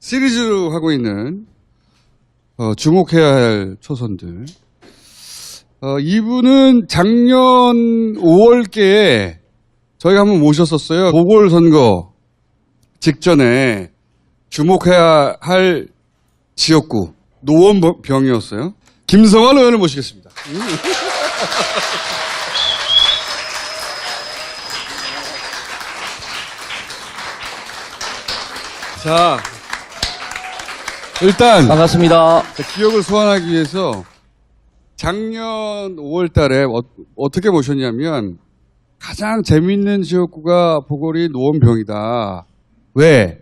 시리즈로 하고 있는 주목해야 할 초선들. 이분은 작년 5월께에 저희가 한번 모셨었어요. 보궐선거 직전에 주목해야 할 지역구 노원병이었어요. 김성환 의원을 모시겠습니다. 자, 일단 반갑습니다. 기억을 소환하기 위해서 작년 5월 달에 어떻게 모셨냐면 가장 재밌는 지역구가 보궐이 노원병이다. 왜?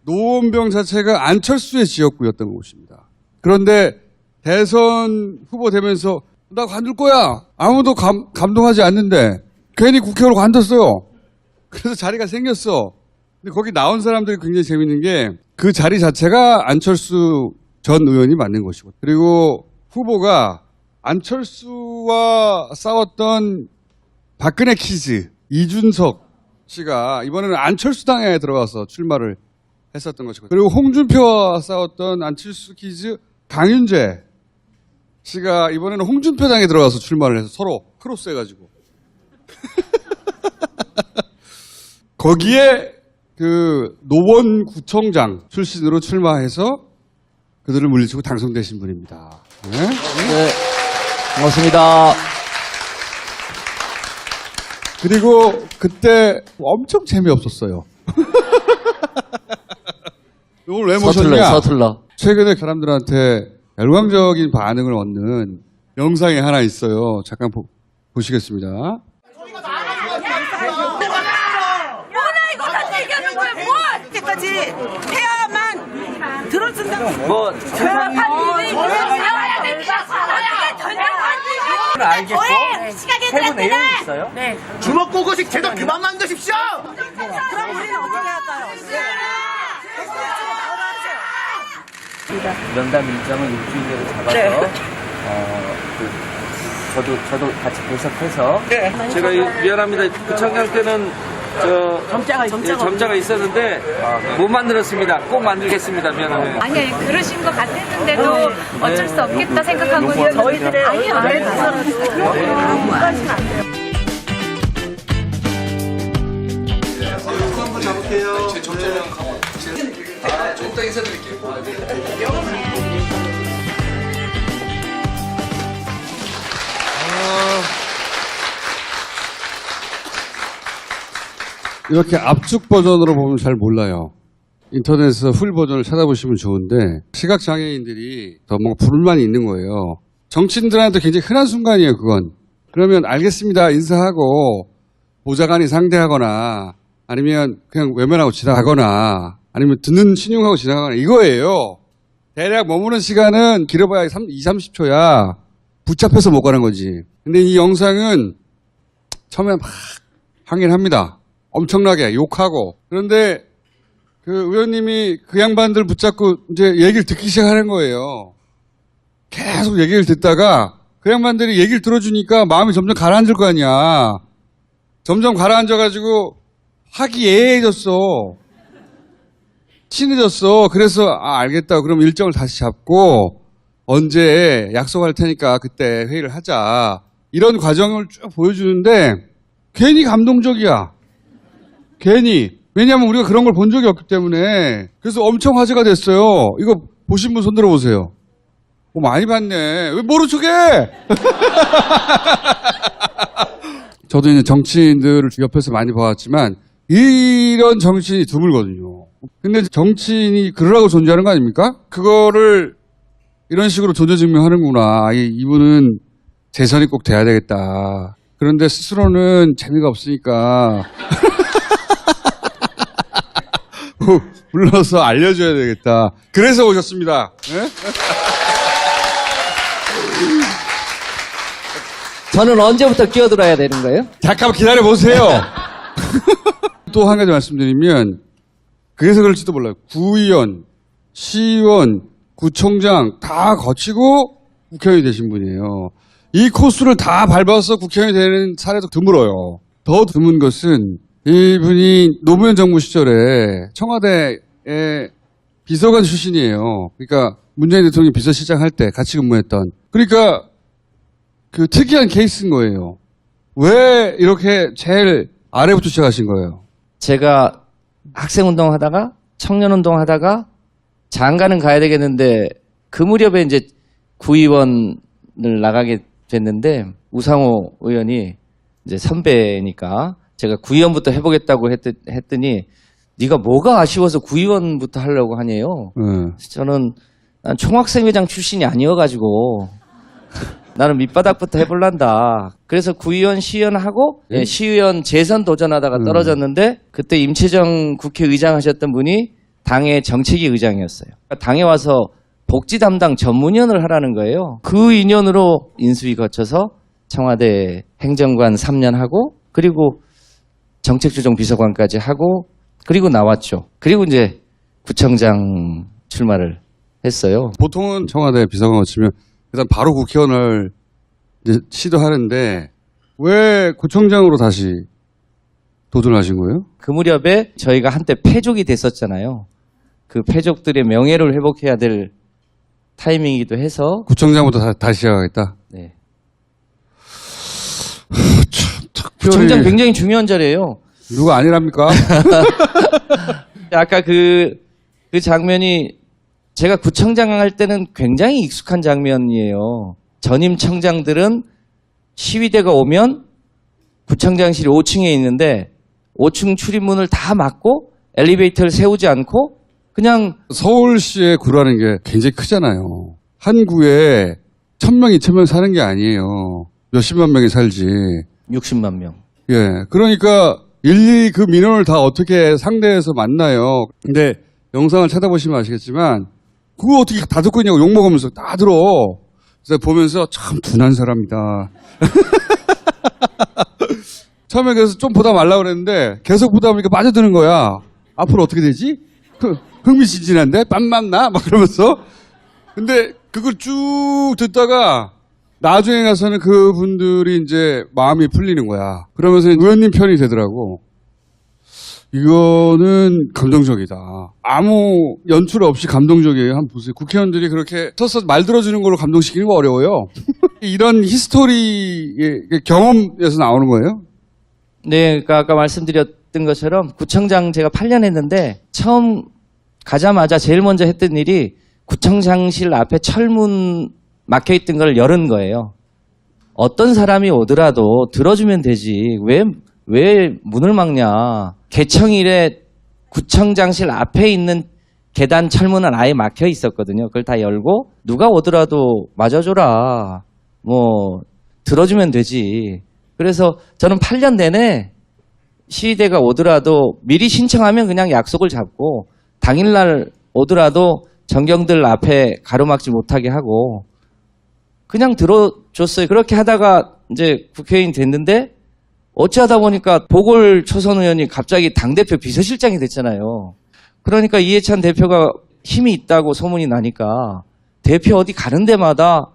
노원병 자체가 안철수의 지역구였던 것입니다. 그런데 대선 후보 되면서 나 관둘 거야. 아무도 감동하지 않는데 괜히 국회의원으로 관뒀어요. 그래서 자리가 생겼어. 근데 거기 나온 사람들이 굉장히 재밌는 게 그 자리 자체가 안철수 전 의원이 맞는 것이고, 그리고 후보가 안철수와 싸웠던 박근혜 키즈 이준석 씨가 이번에는 안철수당에 들어가서 출마를 했었던 것이고, 그리고 홍준표와 싸웠던 안철수 키즈 강윤재 씨가 이번에는 홍준표당에 들어가서 출마를 해서 서로 크로스해가지고 거기에 그 노원구청장 출신으로 출마해서 그들을 물리치고 당선되신 분입니다. 네? 네, 반갑습니다. 그리고 그때 엄청 재미없었어요. 오늘 왜 모셨냐? 서툴러. 최근에 사람들한테 열광적인 반응을 얻는 영상이 하나 있어요. 잠깐 보시겠습니다. 까지 해야만 들어준다고. 뭐 세상이 알겠고 세부 내용이 있어요? 네. 주먹고고식 제도 그만 만드십시오! 그럼 우리는 어떻게 할까요? 면담 일정을 일주일내로 잡아서 저도 같이 배석해서 제가 미안합니다. 구청장 때는 점자가 있었는데 못 만들었습니다. 꼭 만들겠습니다. 미안합니다. 아니 그러신 것 같았는데도 어쩔 수 없겠다 생각한 거죠. 저희들의 아니요. 한번 잡을게요. 제 점자량 조금 더 인사드릴게요. 이렇게 압축 버전으로 보면 잘 몰라요. 인터넷에서 풀 버전을 찾아보시면 좋은데 시각장애인들이 더 뭔가 불만이 있는 거예요. 정치인들한테 굉장히 흔한 순간이에요, 그건. 그러면 알겠습니다, 인사하고 보좌관이 상대하거나 아니면 그냥 외면하고 지나가거나 아니면 듣는 신용하고 지나가거나 이거예요. 대략 머무는 시간은 길어봐야 20-30초야. 붙잡혀서 못 가는 거지. 근데 이 영상은 처음에 막 항의를 합니다. 엄청나게 욕하고. 그런데 그 의원님이 그 양반들 붙잡고 이제 얘기를 듣기 시작하는 거예요. 계속 얘기를 듣다가 그 양반들이 얘기를 들어주니까 마음이 점점 가라앉을 거 아니야. 점점 가라앉아가지고 화기애애해졌어. 친해졌어. 그래서 알겠다. 그럼 일정을 다시 잡고 언제 약속할 테니까 그때 회의를 하자. 이런 과정을 쭉 보여주는데 괜히 감동적이야. 괜히. 왜냐하면 우리가 그런 걸 본 적이 없기 때문에. 그래서 엄청 화제가 됐어요. 이거 보신 분 손 들어보세요. 많이 봤네. 왜 모른 척해? 저도 이제 정치인들을 옆에서 많이 봐왔지만 이런 정치인이 드물거든요. 근데 정치인이 그러라고 존재하는 거 아닙니까? 그거를 이런 식으로 존재 증명하는구나. 이분은 재선이 꼭 돼야 되겠다. 그런데 스스로는 재미가 없으니까 불러서 알려줘야 되겠다. 그래서 오셨습니다. 네? 저는 언제부터 끼어들어야 되는 거예요? 잠깐만 기다려보세요. 또 한 가지 말씀드리면 그래서 그럴지도 몰라요. 구의원, 시의원, 구청장 다 거치고 국회의원이 되신 분이에요. 이 코스를 다 밟아서 국회의원이 되는 사례도 드물어요. 더 드문 것은 이분이 노무현 정부 시절에 청와대에 비서관 출신이에요. 그러니까 문재인 대통령이 비서실장 할 때 같이 근무했던. 그러니까 그 특이한 케이스인 거예요. 왜 이렇게 제일 아래부터 시작하신 거예요? 제가 학생운동 하다가 청년운동 하다가 장가는 가야 되겠는데 그 무렵에 이제 구의원을 나가게 됐는데 우상호 의원이 이제 선배니까 제가 구의원부터 해보겠다고 했더니 네가 뭐가 아쉬워서 구의원부터 하려고 하네요. 저는 난 총학생회장 출신이 아니어가지고 나는 밑바닥부터 해볼란다. 그래서 구의원, 시의원 하고 시의원 재선 도전하다가 떨어졌는데 그때 임채정 국회의장 하셨던 분이 당의 정책위 의장이었어요. 그러니까 당에 와서 복지 담당 전문위원을 하라는 거예요. 그 인연으로 인수위 거쳐서 청와대 행정관 3년 하고 그리고 정책조정 비서관까지 하고 그리고 나왔죠. 그리고 이제 구청장 출마를 했어요. 보통은 청와대 비서관 거치면 일단 바로 국회의원을 이제 시도하는데 왜 구청장으로 다시 도전하신 거예요? 그 무렵에 저희가 한때 패족이 됐었잖아요. 그 패족들의 명예를 회복해야 될 타이밍이기도 해서 구청장부터 다시 시작하겠다. 네. 특별히 구청장 굉장히 중요한 자리예요. 누가 아니랍니까? 아까 그 장면이 제가 구청장 할 때는 굉장히 익숙한 장면이에요. 전임 청장들은 시위대가 오면 구청장실이 5층에 있는데 5층 출입문을 다 막고 엘리베이터를 세우지 않고 그냥 서울시의 구라는 게 굉장히 크잖아요. 한 구에 1,000명, 2,000명 사는 게 아니에요. 몇십만 명이 살지. 60만 명. 예. 그러니까 일일이 그 민원을 다 어떻게 상대해서 만나요. 근데 영상을 찾아보시면 아시겠지만 그거 어떻게 다 듣고 있냐고 욕먹으면서 다 들어. 그래서 보면서 참 둔한 사람이다. 처음에 그래서 좀 보다 말라고 그랬는데 계속 보다 보니까 빠져드는 거야. 앞으로 어떻게 되지? 흥미진진한데? 땀났나? 막 그러면서. 근데 그걸 쭉 듣다가 나중에 가서는 그분들이 이제 마음이 풀리는 거야. 그러면서 의원님 편이 되더라고. 이거는 감동적이다. 아무 연출 없이 감동적이에요. 한번 보세요. 국회의원들이 그렇게 서서 말 들어주는 걸로 감동시키는 거 어려워요. 이런 히스토리의 경험에서 나오는 거예요? 네, 그러니까 아까 말씀드렸던 것처럼 구청장 제가 8년 했는데 처음 가자마자 제일 먼저 했던 일이 구청장실 앞에 철문 막혀있던 걸 열은 거예요. 어떤 사람이 오더라도 들어주면 되지. 왜 문을 막냐. 개청일에 구청장실 앞에 있는 계단 철문은 아예 막혀 있었거든요. 그걸 다 열고 누가 오더라도 맞아줘라. 뭐 들어주면 되지. 그래서 저는 8년 내내 시위대가 오더라도 미리 신청하면 그냥 약속을 잡고 당일날 오더라도 전경들 앞에 가로막지 못하게 하고 그냥 들어줬어요. 그렇게 하다가 이제 국회의원이 됐는데 어찌하다 보니까 보궐 초선 의원이 갑자기 당대표 비서실장이 됐잖아요. 그러니까 이해찬 대표가 힘이 있다고 소문이 나니까 대표 어디 가는 데마다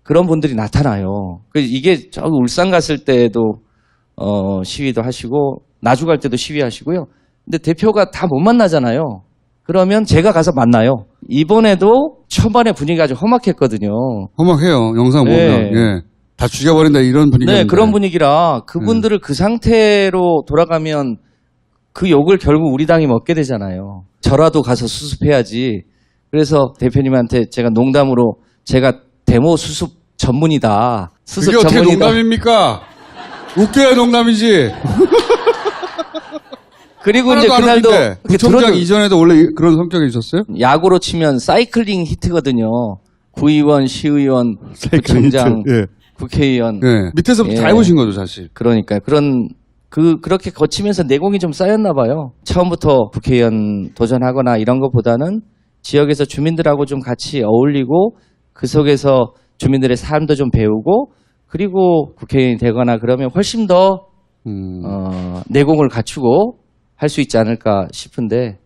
그런 분들이 나타나요. 이게 저기 울산 갔을 때도 시위도 하시고 나주 갈 때도 시위하시고요. 근데 대표가 다 못 만나잖아요. 그러면 제가 가서 만나요. 이번에도 초반에 분위기가 아주 험악했거든요. 험악해요. 영상 보면. 네. 예. 다 죽여버린다 이런 분위기가. 네, 그런 분위기라 그분들을 그 상태로 돌아가면 그 욕을 결국 우리 당이 먹게 되잖아요. 저라도 가서 수습해야지. 그래서 대표님한테 제가 농담으로 제가 데모 수습 전문이다. 수습 그게 어떻게 전문이다. 농담입니까? 웃겨야 농담이지. 그리고 이제 하나도 안 그날도 웃긴데. 이렇게 구청장 들어줘- 이전에도 원래 그런 성격이셨어요? 야구로 치면 사이클링 히트거든요. 구의원, 시의원, 구청장, 예. 국회의원. 예. 밑에서부터 다 예. 해보신 거죠, 사실. 그러니까 그렇게 거치면서 내공이 좀 쌓였나 봐요. 처음부터 국회의원 도전하거나 이런 것보다는 지역에서 주민들하고 좀 같이 어울리고 그 속에서 주민들의 삶도 좀 배우고 그리고 국회의원이 되거나 그러면 훨씬 더 내공을 갖추고 할 수 있지 않을까 싶은데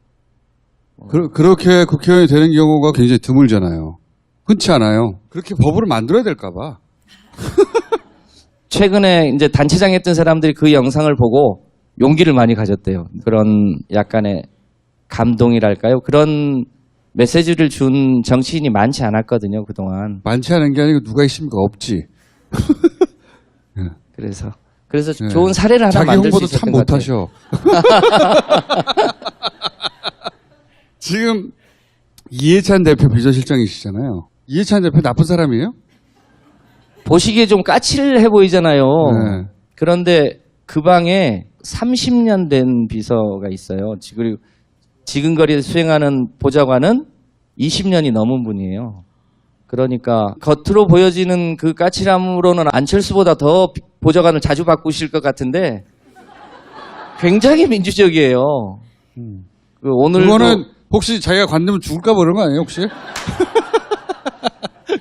그렇게 국회의원이 되는 경우가 굉장히 드물잖아요. 흔치 않아요. 그렇게 법으로 만들어야 될까 봐. 최근에 이제 단체장 했던 사람들이 그 영상을 보고 용기를 많이 가졌대요. 그런 약간의 감동이랄까요? 그런 메시지를 준 정치인이 많지 않았거든요, 그동안. 많지 않은 게 아니고 누가 있습니까? 없지. 그래서 네. 좋은 사례를 하나 자기 만들 수 홍보도 있었던 참 것 같아요. 못하셔. 지금 이해찬 대표 비서실장이시잖아요. 이해찬 대표 나쁜 사람이에요? 보시기에 좀 까칠해 보이잖아요. 네. 그런데 그 방에 30년 된 비서가 있어요. 그리고 지근거리에 수행하는 보좌관은 20년이 넘은 분이에요. 그러니까 겉으로 보여지는 그 까칠함으로는 안철수보다 더 보좌관을 자주 바꾸실 것 같은데 굉장히 민주적이에요. 그 오늘도 그거는 혹시 자기가 관두면 죽을까 봐 그런 거 아니에요, 혹시?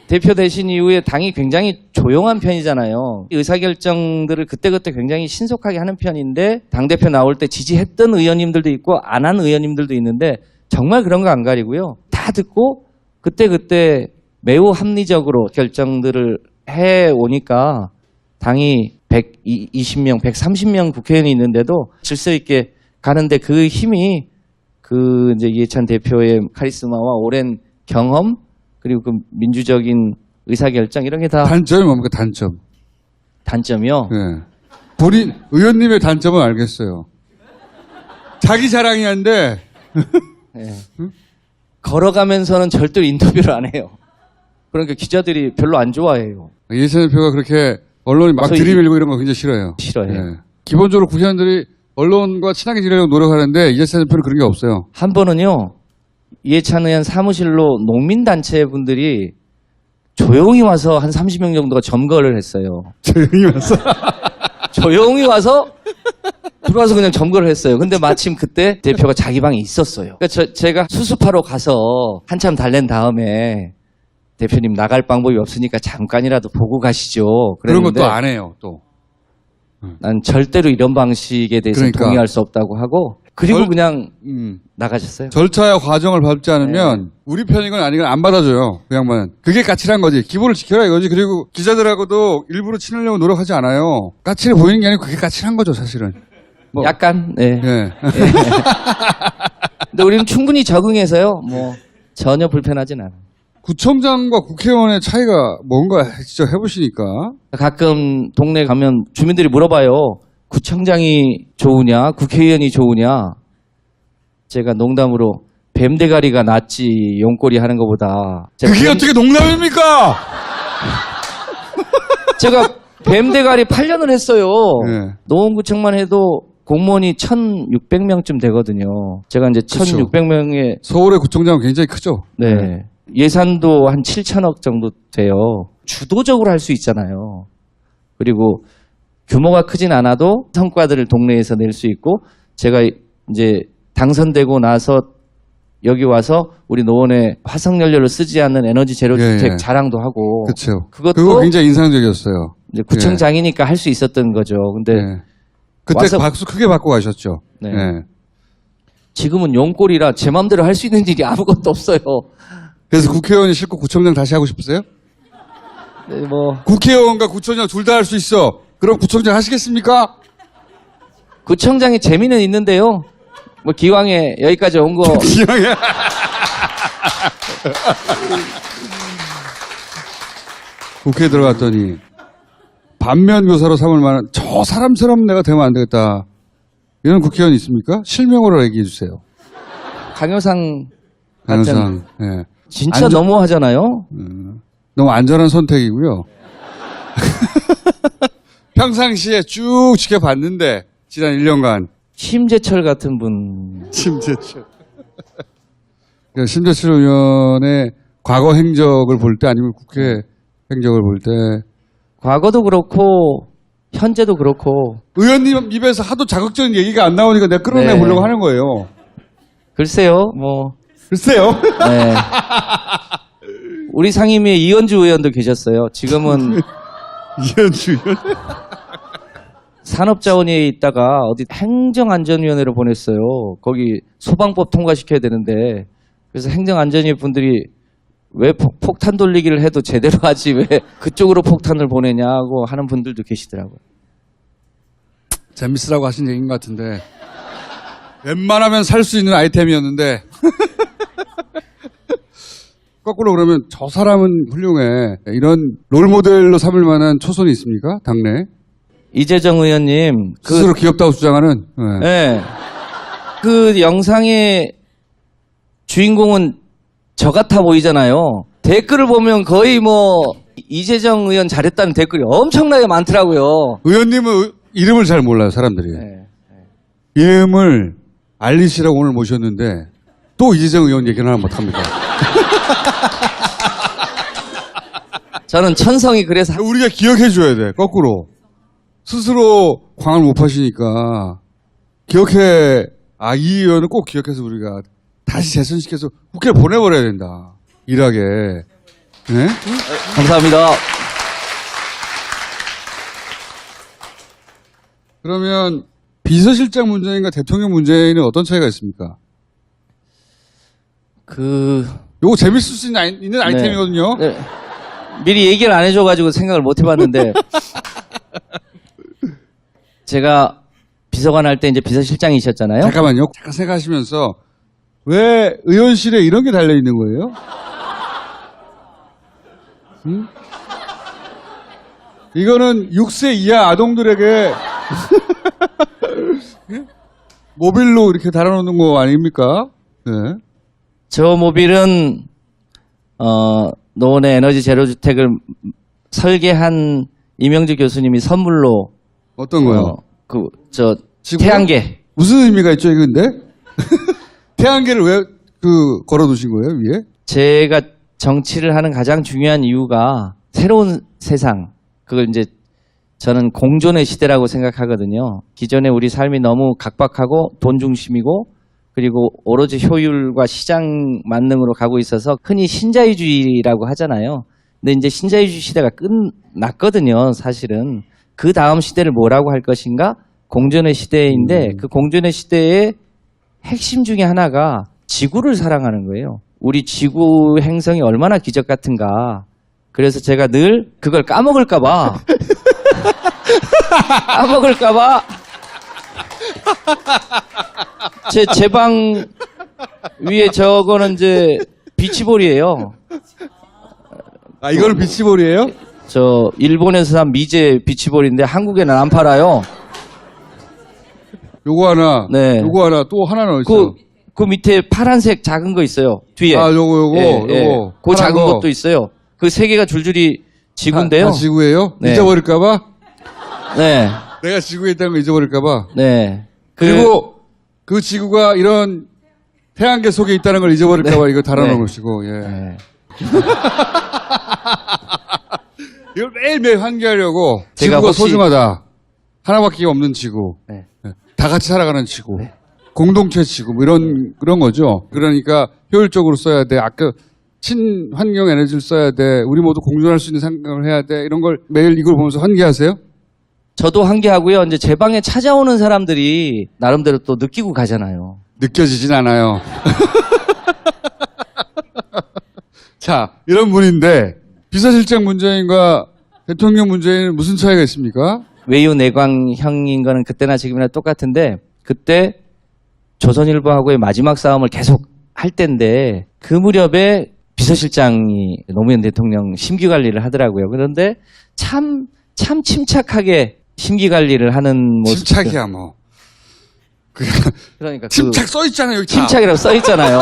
대표 되신 이후에 당이 굉장히 조용한 편이잖아요. 의사결정들을 그때그때 굉장히 신속하게 하는 편인데 당대표 나올 때 지지했던 의원님들도 있고 안 한 의원님들도 있는데 정말 그런 거 안 가리고요. 다 듣고 그때그때 매우 합리적으로 결정들을 해오니까 당이 120명, 130명 국회의원이 있는데도 질서 있게 가는데 그 힘이 그 이제 이해찬 대표의 카리스마와 오랜 경험 그리고 그 민주적인 의사결정 이런 게 다 단점이 뭡니까, 단점? 단점이요. 네. 본인, 의원님의 단점은 알겠어요. 자기 자랑이 한데, 네. 걸어가면서는 절대로 인터뷰를 안 해요. 그러니까 기자들이 별로 안 좋아해요. 이해찬 대표가 그렇게 언론이 막 그래서 들이밀고 이런 거 굉장히 싫어요. 싫어해요. 네. 기본적으로 국회의원들이 언론과 친하게 지내려고 노력하는데 이해찬 대표는 그런 게 없어요. 한 번은요. 이해찬 의원 사무실로 농민단체 분들이 조용히 와서 한 30명 정도가 점거를 했어요. 조용히 와서. 조용히 와서 들어와서 그냥 점거를 했어요. 근데 마침 그때 대표가 자기 방에 있었어요. 그러니까 제가 수습하러 가서 한참 달랜 다음에 대표님 나갈 방법이 없으니까 잠깐이라도 보고 가시죠. 그런 그랬는데 것도 안 해요, 또. 난 절대로 이런 방식에 대해서 그러니까. 동의할 수 없다고 하고 그리고 그냥 나가셨어요. 절차와 과정을 밟지 않으면 우리 편이건 아니건 안 받아줘요. 그 양반은. 그게 까칠한 거지. 기본을 지켜라 이거지. 그리고 기자들하고도 일부러 친하려고 노력하지 않아요. 까칠해 보이는 게 아니고 그게 까칠한 거죠, 사실은. 뭐. 약간 네. 예. 근데 우리는 충분히 적응해서요. 뭐 전혀 불편하진 않아요. 구청장과 국회의원의 차이가 뭔가 직접 해보시니까. 가끔 동네 가면 주민들이 물어봐요. 구청장이 좋으냐, 국회의원이 좋으냐. 제가 농담으로 뱀대가리가 낫지 용꼬리 하는 것보다. 그게 어떻게 농담입니까? 제가 뱀대가리 8년을 했어요. 네. 노원구청만 해도 공무원이 1,600명쯤 되거든요. 제가 이제 그쵸. 1,600명의 서울의 구청장은 굉장히 크죠. 네. 예산도 한 7천억 정도 돼요. 주도적으로 할 수 있잖아요. 그리고 규모가 크진 않아도 성과들을 동네에서 낼 수 있고 제가 이제 당선되고 나서 여기 와서 우리 노원에 화석연료를 쓰지 않는 에너지 제로 주택 예. 자랑도 하고 그렇죠. 그것도 그거 굉장히 인상적이었어요. 이제 구청장이니까 할 수 있었던 거죠. 근데 예. 그때 와서- 박수 크게 받고 가셨죠. 네. 예. 지금은 용꼴이라 제 마음대로 할 수 있는 일이 아무것도 없어요. 그래서 국회의원이 싫고 구청장 다시 하고 싶으세요? 네, 뭐 국회의원과 구청장 둘 다 할 수 있어. 그럼 구청장 하시겠습니까? 구청장의 재미는 있는데요. 뭐 기왕에 여기까지 온 거 기왕에. 국회에 들어갔더니 반면교사로 삼을 만한 저 사람처럼 내가 되면 안 되겠다. 이런 국회의원 있습니까? 실명으로 얘기해 주세요. 강효상 강효상. 예. 진짜 안전- 너무하잖아요. 너무 안전한 선택이고요. 평상시에 쭉 지켜봤는데 지난 1년간 심재철 같은 분. 심재철. 심재철 의원의 과거 행적을 볼 때 아니면 국회 행적을 볼 때 과거도 그렇고 현재도 그렇고 의원님 입에서 하도 자극적인 얘기가 안 나오니까 내가 끌어내 보려고 네. 하는 거예요. 글쎄요. 뭐 글쎄요. 네. 우리 상임위에 이현주 의원도 계셨어요. 지금은 이현주 의원. 산업자원위에 있다가 어디 행정안전위원회로 보냈어요. 거기 소방법 통과시켜야 되는데 그래서 행정안전위 분들이 왜 폭탄 돌리기를 해도 제대로 하지 왜 그쪽으로 폭탄을 보내냐고 하는 분들도 계시더라고요. 재밌으라고 하신 얘기인 것 같은데 웬만하면 살 수 있는 아이템이었는데. 거꾸로 그러면 저 사람은 훌륭해. 이런 롤모델로 삼을 만한 초선이 있습니까? 당내? 이재정 의원님, 스스로 귀엽다고 주장하는. 네. 네. 그 영상의 주인공은 저 같아 보이잖아요. 댓글을 보면 거의 뭐 이재정 의원 잘했다는 댓글이 엄청나게 많더라고요. 의원님은 이름을 잘 몰라요, 사람들이. 네. 이름을 알리시라고 오늘 모셨는데 또 이재정 의원 얘기는 하나 못합니다. 저는 천성이 그래서 우리가 기억해줘야 돼, 거꾸로. 스스로 광을 못 파시니까 기억해. 아, 이 의원은 꼭 기억해서 우리가 다시 재선시켜서 국회를 보내버려야 된다. 일하게. 네? 감사합니다. 그러면 비서실장 문재인과 대통령 문재인은 어떤 차이가 있습니까? 요거 재밌을 수 있는 아이템이거든요. 네. 미리 얘기를 안 해줘가지고 생각을 못 해봤는데 제가 비서관 할 때 이제 비서실장이셨잖아요. 잠깐만요. 잠깐 생각하시면서 왜 의원실에 이런 게 달려 있는 거예요? 응? 이거는 6세 이하 아동들에게 모빌로 이렇게 달아놓는 거 아닙니까? 네. 저 모빌은 노원의 에너지 제로주택을 설계한 이명주 교수님이 선물로 어떤 거요? 지구요? 태양계. 무슨 의미가 있죠, 이거 근데? 태양계를 왜 걸어두신 거예요, 위에? 제가 정치를 하는 가장 중요한 이유가 새로운 세상, 그걸 이제 저는 공존의 시대라고 생각하거든요. 기존에 우리 삶이 너무 각박하고 돈 중심이고 그리고 오로지 효율과 시장 만능으로 가고 있어서 흔히 신자유주의라고 하잖아요. 근데 이제 신자유주의 시대가 끝났거든요, 사실은. 그 다음 시대를 뭐라고 할 것인가? 공존의 시대인데 그 공존의 시대의 핵심 중에 하나가 지구를 사랑하는 거예요. 우리 지구 행성이 얼마나 기적 같은가. 그래서 제가 늘 그걸 까먹을까봐 제 방 위에 저거는 이제 비치볼이에요. 아, 이거는 비치볼이에요? 저 일본에서 산 미제 비치볼인데 한국에는 안 팔아요. 요거 하나, 네. 요거 하나, 또 하나는 어디 있어요? 그 밑에 파란색 작은 거 있어요. 뒤에. 아, 요거. 그 작은 거. 것도 있어요. 그 세 개가 줄줄이 지구인데요. 다 지구예요? 네. 잊어버릴까봐? 네. 내가 지구에 있다는 거 잊어버릴까봐? 네. 그리고 그 지구가 이런 태양계 속에 있다는 걸 잊어버릴까봐 이거 달아놓은 네. 것이고, 예. 네. 이걸 매일매일 환기하려고 제가 지구가 혹시- 소중하다. 하나밖에 없는 지구. 네. 예. 다 같이 살아가는 지구. 공동체 지구. 뭐 그런 거죠. 그러니까 효율적으로 써야 돼. 아까 친환경 에너지를 써야 돼. 우리 모두 공존할 수 있는 생각을 해야 돼. 이런 걸 매일 이걸 보면서 환기하세요? 저도 환기하고요. 이제 제 방에 찾아오는 사람들이 나름대로 또 느끼고 가잖아요. 느껴지진 않아요. 자, 이런 분인데 비서실장 문재인과 대통령 문재인은 무슨 차이가 있습니까? 외유 내광형인 거는 그때나 지금이나 똑같은데 그때 조선일보하고의 마지막 싸움을 계속 할 때인데 그 무렵에 비서실장이 노무현 대통령 심기 관리를 하더라고요. 그런데 참 침착하게 심기 관리를 하는 모습. 침착이야 뭐. 그러니까 침착 써 있잖아요. 여기 다. 침착이라고 써 있잖아요.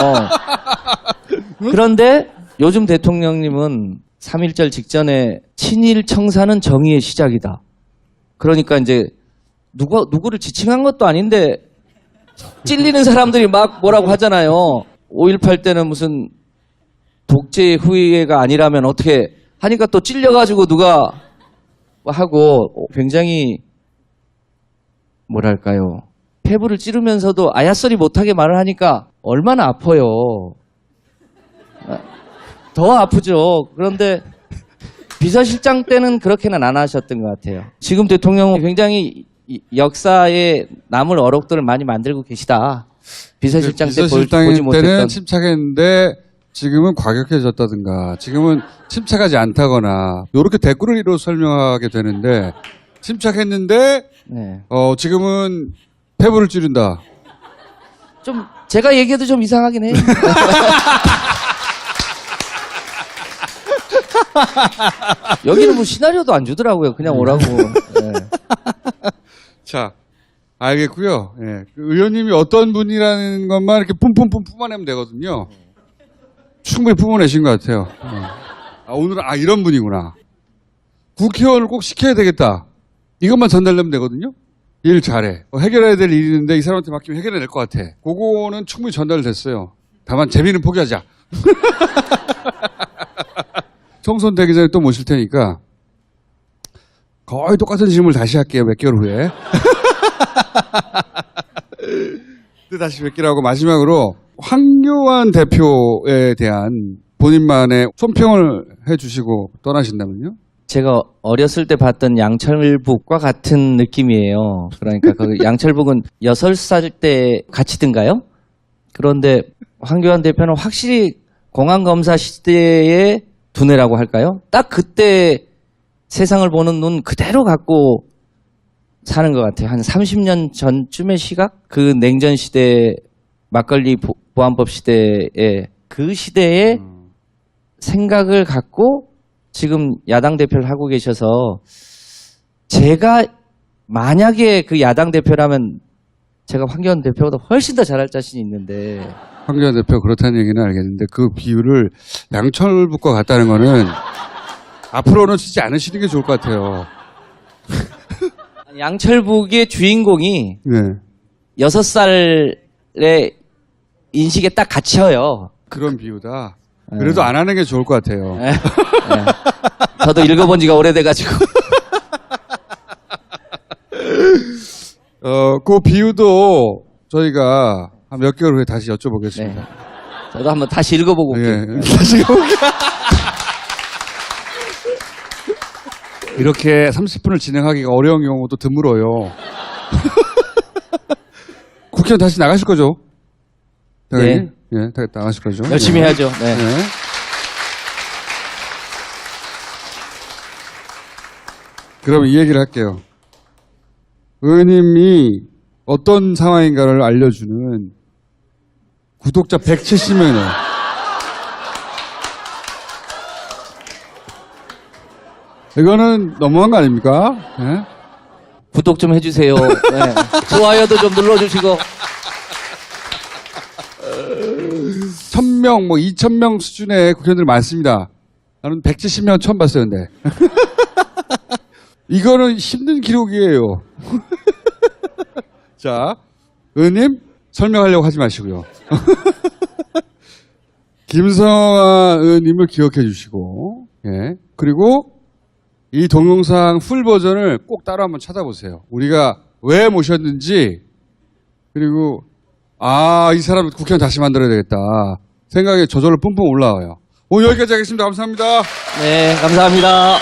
그런데 요즘 대통령님은 3.1절 직전에 친일 청산은 정의의 시작이다. 그러니까 이제 누구를 지칭한 것도 아닌데 찔리는 사람들이 막 뭐라고 하잖아요. 5.18 때는 무슨 독재 후예가 아니라면 어떻게 하니까 또 찔려가지고 누가 하고 굉장히 뭐랄까요. 폐부를 찌르면서도 아야소리 못하게 말을 하니까 얼마나 아파요. 더 아프죠. 그런데 비서실장 때는 그렇게는 안 하셨던 것 같아요. 지금 대통령은 굉장히 역사에 남을 어록들을 많이 만들고 계시다. 비서실장 때 보지 비서실장 못했던. 때는 침착했는데 지금은 과격해졌다든가 지금은 침착하지 않다거나 이렇게 댓글로 설명하게 되는데 침착했는데 네. 지금은 폐부를 찌른다. 좀 제가 얘기해도 좀 이상하긴 해요. 여기는 뭐 시나리오도 안 주더라고요. 그냥 오라고. 네. 자, 알겠고요. 예. 그 의원님이 어떤 분이라는 것만 이렇게 뿜뿜뿜 뿜어내면 되거든요. 충분히 뿜어내신 것 같아요. 아, 오늘은 이런 분이구나. 국회의원을 꼭 시켜야 되겠다. 이것만 전달되면 되거든요. 일 잘해. 해결해야 될 일이 있는데 이 사람한테 맡기면 해결해낼 것 같아. 그거는 충분히 전달됐어요. 다만 재미는 포기하자. 총선 되기 전에 또 모실 테니까 거의 똑같은 질문을 다시 할게요. 몇 개월 후에. 또 다시 뵙기로 하고 마지막으로 황교안 대표에 대한 본인만의 손평을 해주시고 떠나신다면요? 제가 어렸을 때 봤던 양철북과 같은 느낌이에요. 그러니까 그 양철북은 6살 때 같이 든가요? 그런데 황교안 대표는 확실히 공안검사 시대의 두뇌라고 할까요? 딱 그때 세상을 보는 눈 그대로 갖고 사는 것 같아요. 한 30년 전쯤의 시각? 그 냉전 시대, 막걸리 보안법 시대에 그 시대의 생각을 갖고 지금 야당 대표를 하고 계셔서 제가 만약에 그 야당 대표라면 제가 황교안 대표보다 훨씬 더 잘할 자신이 있는데 황교안 대표 그렇다는 얘기는 알겠는데 그 비유를 양철북과 같다는 거는 앞으로는 쓰지 않으시는 게 좋을 것 같아요. 양철북의 주인공이 네. 6살의 인식에 딱 갇혀요. 그런 비유다. 그래도 안 하는 게 좋을 것 같아요. 네. 네. 저도 읽어본 지가 오래돼가지고. 그 비유도 저희가 한 몇 개월 후에 다시 여쭤보겠습니다. 네. 저도 한번 다시 읽어보고 올게요. 예, 다시 읽어볼게요. 이렇게 30분을 진행하기가 어려운 경우도 드물어요. 국회의원 다시 나가실 거죠? 당연히? 네. 예, 나가실 거죠? 열심히 예. 해야죠. 네. 네. 그럼 이 얘기를 할게요. 의원님이 어떤 상황인가를 알려주는 구독자 170명이에요. 이거는 너무한 거 아닙니까? 예? 구독 좀 해주세요. 네. 좋아요도 좀 눌러주시고. 1000명, 2000명 수준의 국회의원들 많습니다. 나는 170명 처음 봤어요, 근데. 이거는 힘든 기록이에요. 자, 의원님, 설명하려고 하지 마시고요. 김성아 의원님을 기억해 주시고, 예. 그리고 이 동영상 풀 버전을 꼭 따로 한번 찾아보세요. 우리가 왜 모셨는지, 그리고, 이 사람 국회의원 다시 만들어야 되겠다. 생각에 저절로 뿜뿜 올라와요. 오늘 여기까지 하겠습니다. 감사합니다. 네, 감사합니다.